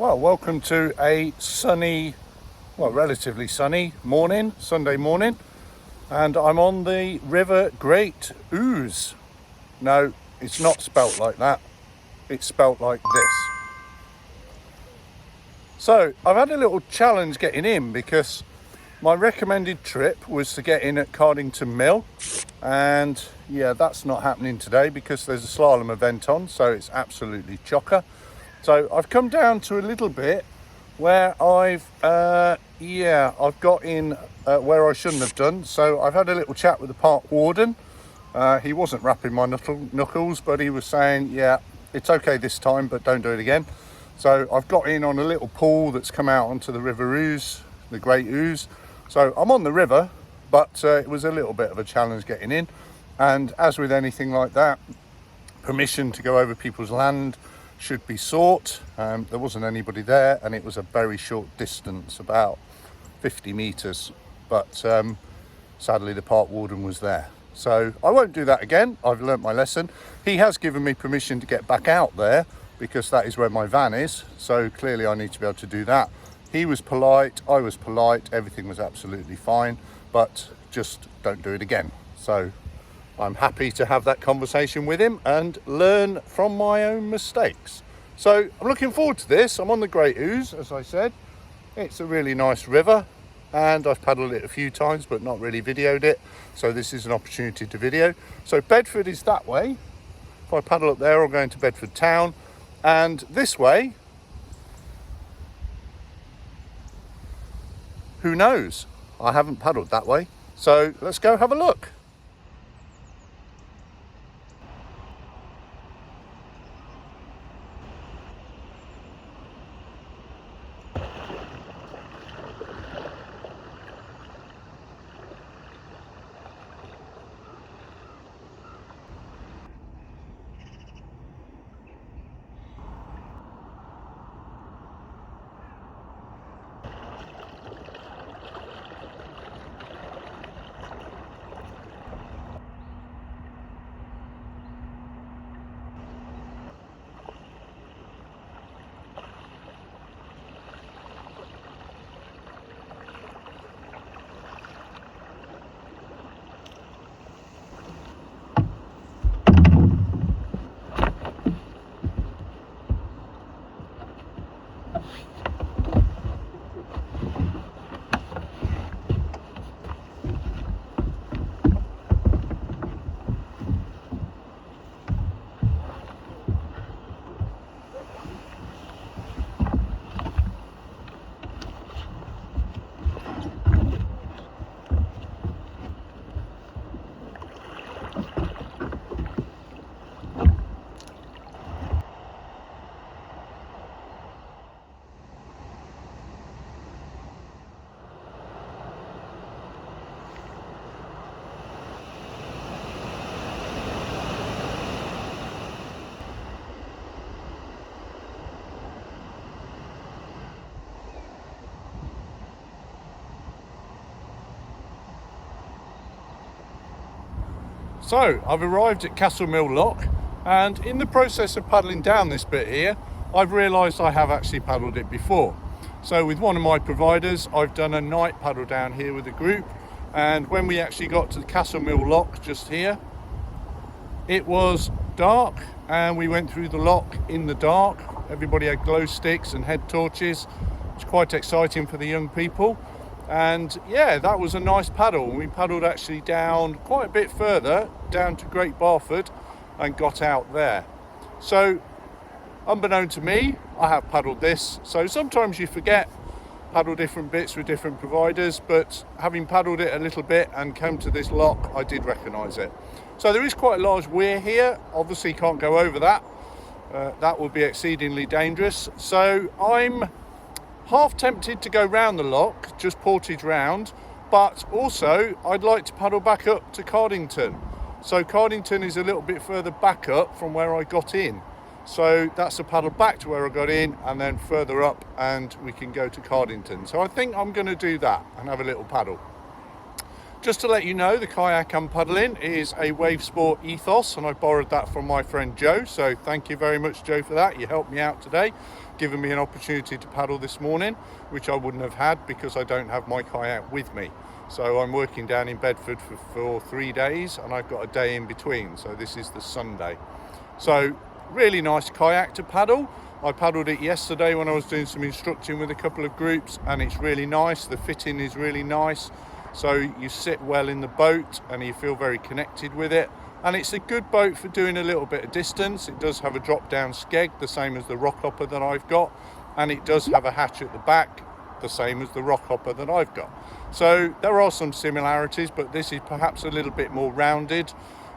Well, welcome to a sunny, well, relatively sunny morning, Sunday morning, and I'm on the River Great Ouse. No, it's not spelt like that, it's spelt like this. So, I've had a little challenge getting in because my recommended trip was to get in at Cardington Mill, and yeah, that's not happening today because there's a slalom event on, so it's absolutely chocker. So I've come down to a little bit where I've got in where I shouldn't have done. So I've had a little chat with the park warden. He wasn't rapping my knuckles, but he was saying, yeah, it's okay this time, but don't do it again. So I've got in on a little pool that's come out onto the River Ouse, the Great Ouse. So I'm on the river, but it was a little bit of a challenge getting in. And as with anything like that, permission to go over people's land should be sought. There wasn't anybody there, and it was a very short distance, about 50 meters, but sadly the park warden was there. So I won't do that again. I've learnt my lesson. He has given me permission to get back out there because that is where my van is, so clearly I need to be able to do that. He was polite, I was polite, everything was absolutely fine, but just don't do it again. So I'm happy to have that conversation with him and learn from my own mistakes. So I'm looking forward to this. I'm on the Great Ouse, as I said. It's a really nice river, and I've paddled it a few times but not really videoed it, so this is an opportunity to video. So Bedford is that way. If I paddle up there, I'll go into Bedford town, and this way, who knows? I haven't paddled that way, so let's go have a look. So I've arrived at Castle Mill Lock, and in the process of paddling down this bit here, I've realised I have actually paddled it before. So with one of my providers, I've done a night paddle down here with a group, and when we actually got to the Castle Mill Lock just here, it was dark and we went through the lock in the dark. Everybody had glow sticks and head torches. It's quite exciting for the young people. And yeah, that was a nice paddle. We paddled actually down quite a bit further, down to Great Barford, and got out there. So, unbeknown to me, I have paddled this. So sometimes you forget, paddle different bits with different providers, but having paddled it a little bit and come to this lock, I did recognise it. So there is quite a large weir here. Obviously can't go over that. That would be exceedingly dangerous. So I'm half tempted to go round the lock, just portage round, but also I'd like to paddle back up to Cardington. So Cardington is a little bit further back up from where I got in. So that's a paddle back to where I got in and then further up, and we can go to Cardington. So I think I'm going to do that and have a little paddle. Just to let you know, the kayak I'm paddling is a Wave Sport Ethos, and I borrowed that from my friend Joe, so thank you very much, Joe, for that. You helped me out today, giving me an opportunity to paddle this morning, which I wouldn't have had because I don't have my kayak with me. So I'm working down in Bedford for 3 days, and I've got a day in between, so this is the Sunday. So really nice kayak to paddle. I paddled it yesterday when I was doing some instructing with a couple of groups, and it's really nice. The fitting is really nice. So you sit well in the boat and you feel very connected with it. And it's a good boat for doing a little bit of distance. It does have a drop down skeg, the same as the rock hopper that I've got. And it does have a hatch at the back, the same as the rock hopper that I've got. So there are some similarities, but this is perhaps a little bit more rounded.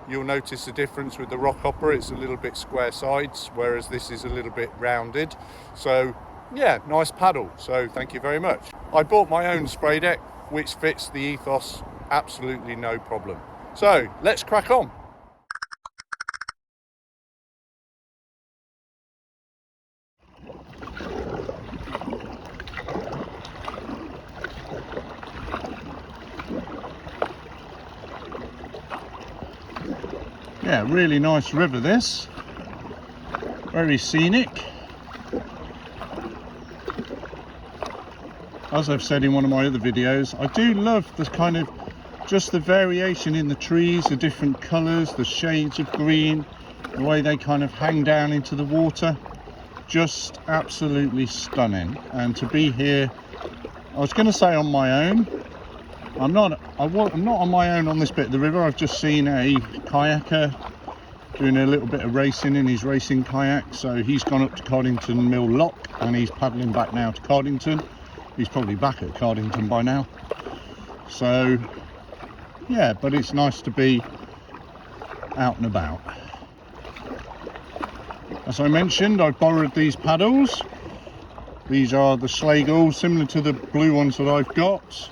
You'll notice the difference with the rock hopper. It's a little bit square sides, whereas this is a little bit rounded. So yeah, nice paddle. So thank you very much. I bought my own spray deck, which fits the Ethos absolutely no problem. So let's crack on. Yeah, really nice river this. Very scenic. As I've said in one of my other videos, I do love the kind of just the variation in the trees, the different colours, the shades of green, the way they kind of hang down into the water. Just absolutely stunning. And to be here, I was going to say on my own. I'm not on my own on this bit of the river. I've just seen a kayaker doing a little bit of racing in his racing kayak. So he's gone up to Cardington Mill Lock and he's paddling back now to Cardington. He's probably back at Cardington by now. So yeah, but it's nice to be out and about. As I mentioned, I borrowed these paddles. These are the Schlegel, similar to the blue ones that I've got.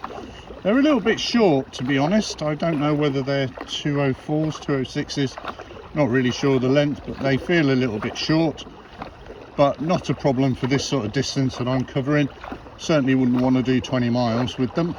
They're a little bit short, to be honest. I don't know whether they're 204s, 206s. Not really sure of the length, but they feel a little bit short. But not a problem for this sort of distance that I'm covering. Certainly wouldn't want to do 20 miles with them.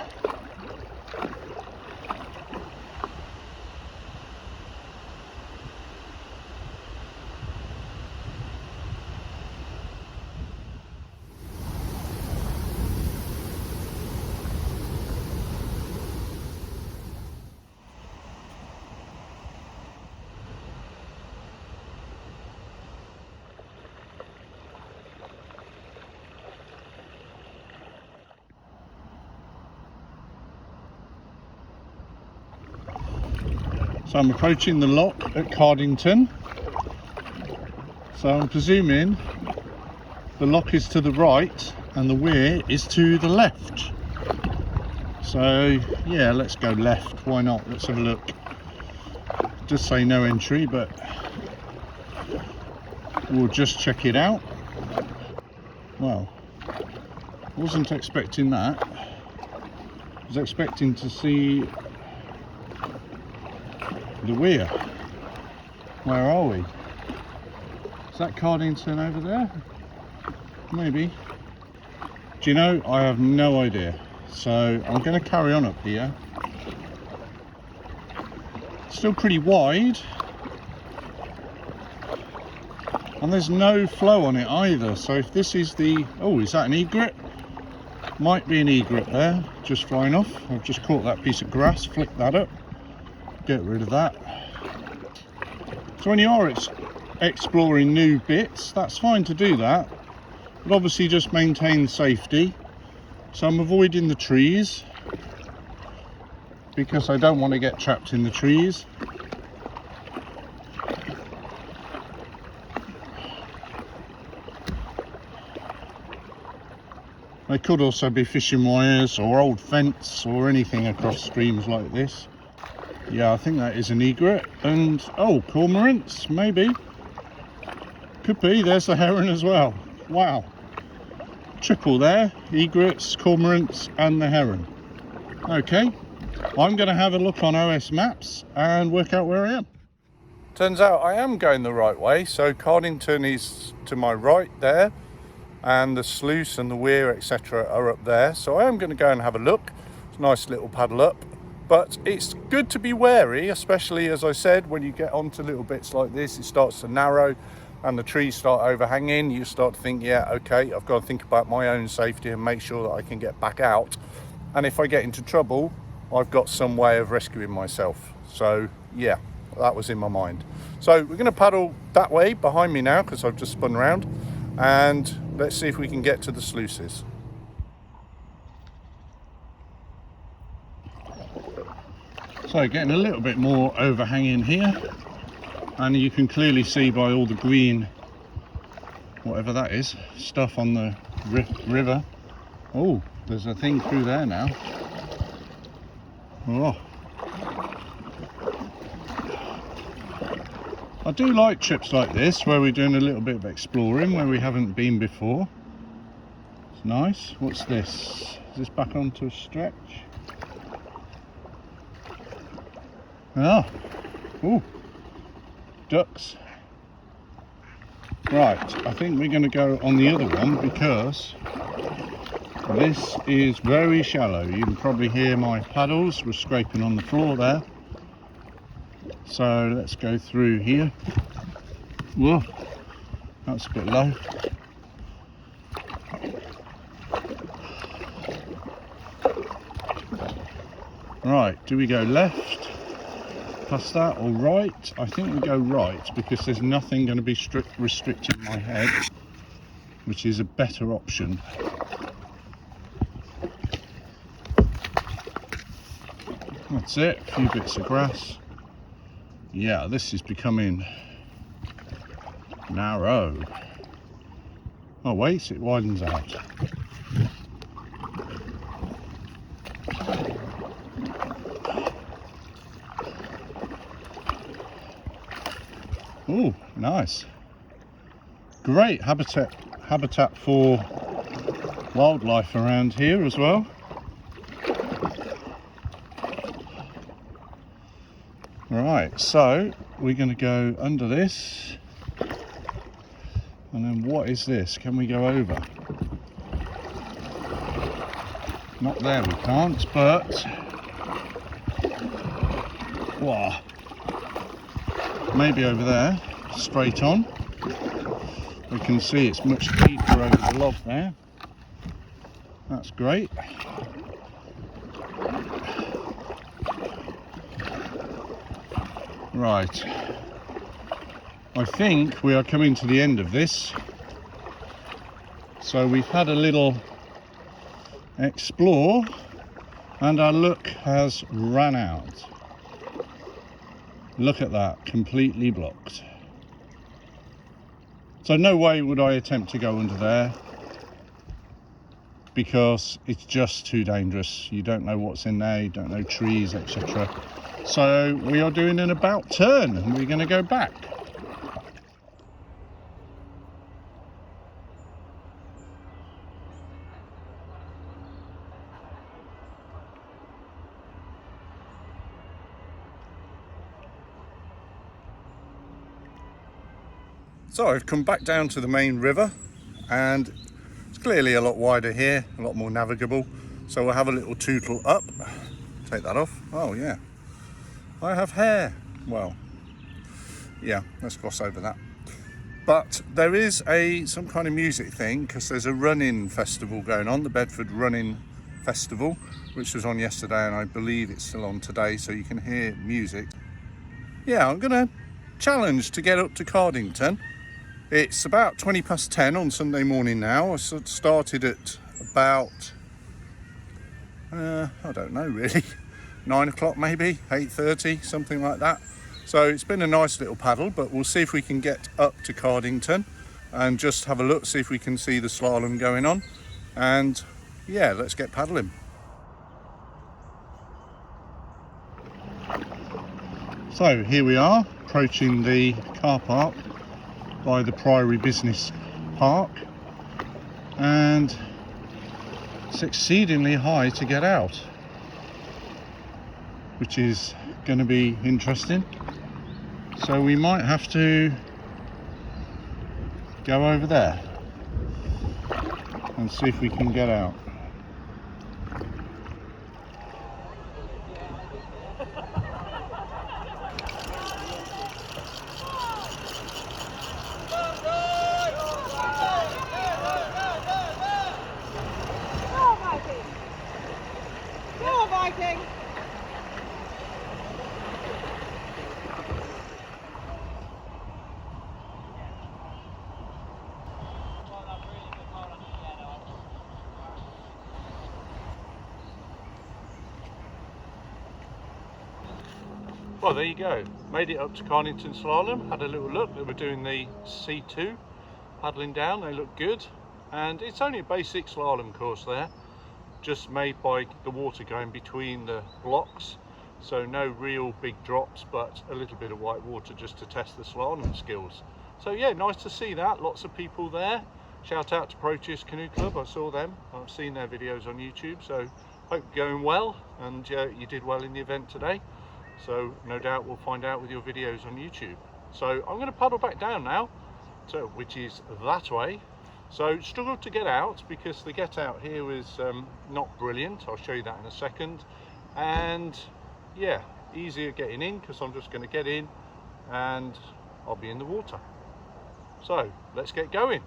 So I'm approaching the lock at Cardington. So I'm presuming the lock is to the right and the weir is to the left. So yeah, let's go left. Why not? Let's have a look. Just say no entry, but we'll just check it out. Well, wasn't expecting that. I was expecting to see the weir. Where are we? Is that Cardington over there? Maybe. Do you know, I have no idea. So I'm going to carry on up here. Still pretty wide. And there's no flow on it either. So if this is the... Oh, is that an egret? Might be an egret there, just flying off. I've just caught that piece of grass, flick that up. Get rid of that. So when you are exploring new bits, that's fine to do that, but obviously just maintain safety. So I'm avoiding the trees because I don't want to get trapped in the trees. They could also be fishing wires or old fence or anything across streams like this. Yeah, I think that is an egret. And, oh, cormorants, maybe. Could be. There's the heron as well. Wow. Triple there. Egrets, cormorants, and the heron. Okay. I'm going to have a look on OS Maps and work out where I am. Turns out I am going the right way. So Cardington is to my right there. And the sluice and the weir, etc. are up there. So I am going to go and have a look. It's a nice little paddle up. But it's good to be wary, especially, as I said, when you get onto little bits like this, it starts to narrow and the trees start overhanging. You start to think, yeah, okay, I've got to think about my own safety and make sure that I can get back out. And if I get into trouble, I've got some way of rescuing myself. So yeah, that was in my mind. So we're going to paddle that way behind me now, because I've just spun around, and let's see if we can get to the sluices. So getting a little bit more overhanging here, and you can clearly see by all the green, whatever that is, stuff on the river. Oh, there's a thing through there now. Oh. I do like trips like this where we're doing a little bit of exploring where we haven't been before. It's nice. What's this? Is this back onto a stretch? Ah, ooh, ducks. Right, I think we're going to go on the other one because this is very shallow. You can probably hear my paddles were scraping on the floor there. So let's go through here. Whoa, that's a bit low. Right, do we go left past that or right? I think we go right because there's nothing going to be restricting my head, which is a better option. That's it, a few bits of grass. Yeah, this is becoming narrow. Oh wait, it widens out. Oh, nice. Great habitat for wildlife around here as well. Right, so we're going to go under this, and then what is this? Can we go over? Not there, we can't, but wow, maybe over there, straight on. We can see it's much deeper over the log there. That's great. Right, I think we are coming to the end of this. So we've had a little explore and our luck has run out. Look at that, completely blocked. So no way would I attempt to go under there because it's just too dangerous. You don't know what's in there, you don't know trees, etc. So we are doing an about turn and we're going to go back. So I've come back down to the main river and it's clearly a lot wider here, a lot more navigable. So we'll have a little tootle up. Take that off. Oh yeah, I have hair. Well, yeah, let's gloss over that. But there is some kind of music thing because there's a running festival going on, the Bedford Running Festival, which was on yesterday and I believe it's still on today, so you can hear music. Yeah, I'm gonna challenge to get up to Cardington. It's about 20 past 10 on Sunday morning now. I started at about, I don't know really, 9 o'clock maybe, 8:30, something like that. So it's been a nice little paddle, but we'll see if we can get up to Cardington and just have a look, see if we can see the slalom going on. And yeah, let's get paddling. So here we are, approaching the car park by the Priory Business Park, and it's exceedingly high to get out, which is going to be interesting. So we might have to go over there and see if we can get out. Well, there you go. Made it up to Carnington Slalom. Had a little look. They were doing the C2, paddling down. They look good. And it's only a basic slalom course there, just made by the water going between the blocks. So no real big drops, but a little bit of white water just to test the slalom skills. So yeah, nice to see that. Lots of people there. Shout out to Proteus Canoe Club. I saw them. I've seen their videos on YouTube. So hope you're going well, and you did well in the event today. So no doubt we'll find out with your videos on YouTube. So I'm going to paddle back down now, so which is that way. So struggled to get out because the get out here was not brilliant. I'll show you that in a second. And yeah, easier getting in because I'm just going to get in and I'll be in the water. So let's get going.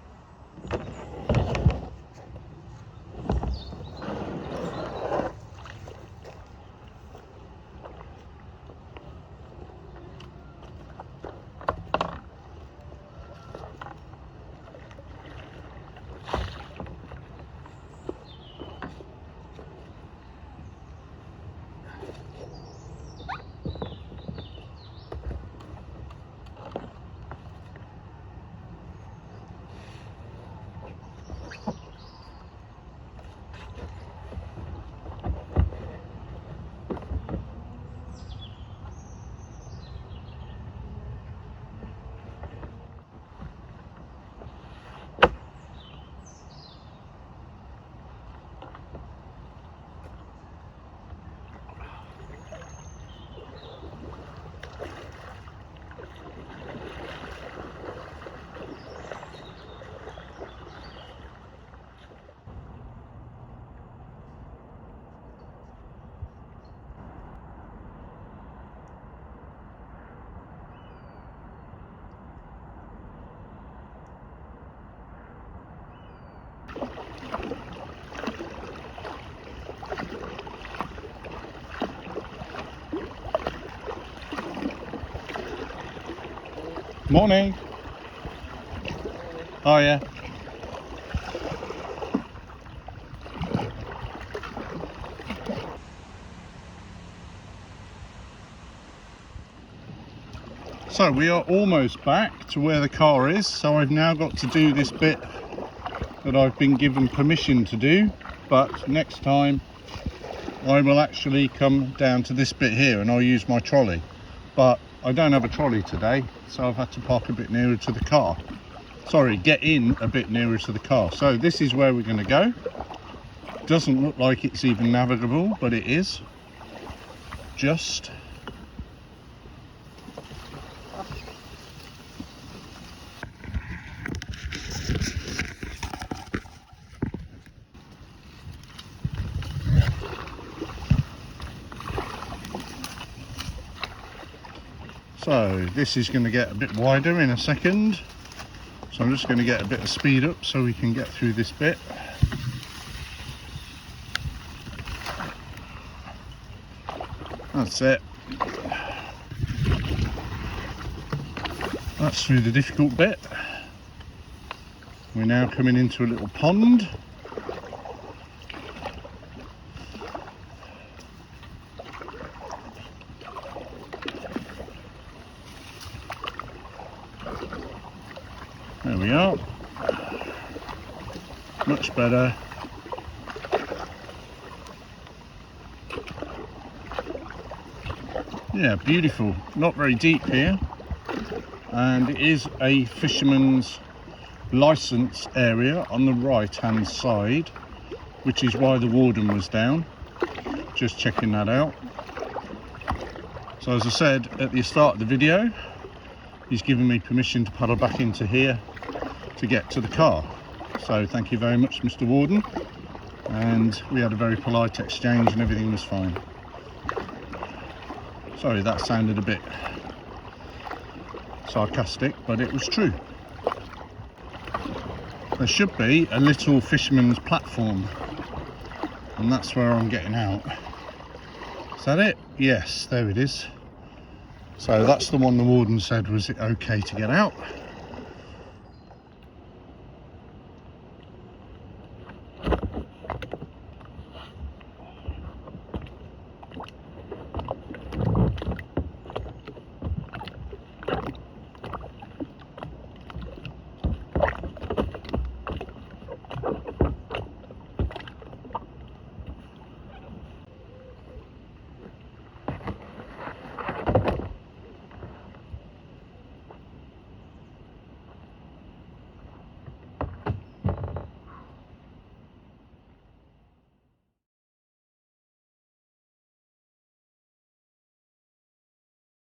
Morning. Oh yeah. So we are almost back to where the car is. So I've now got to do this bit that I've been given permission to do, but next time I will actually come down to this bit here and I'll use my trolley. But I don't have a trolley today, so I've had to park a bit nearer to the car. Sorry, get in a bit nearer to the car. So this is where we're going to go. Doesn't look like it's even navigable, but it is. Just. So this is going to get a bit wider in a second. So I'm just going to get a bit of speed up so we can get through this bit. That's it. That's through the difficult bit. We're now coming into a little pond. There we are. Much better. Yeah, beautiful. Not very deep here. And it is a fisherman's license area on the right hand side, which is why the warden was down. Just checking that out. So as I said at the start of the video, he's given me permission to paddle back into here to get to the car. So thank you very much, Mr. Warden. And we had a very polite exchange and everything was fine. Sorry, that sounded a bit sarcastic, but it was true. There should be a little fisherman's platform, and that's where I'm getting out. Is that it? Yes, there it is. So that's the one the warden said was it okay to get out.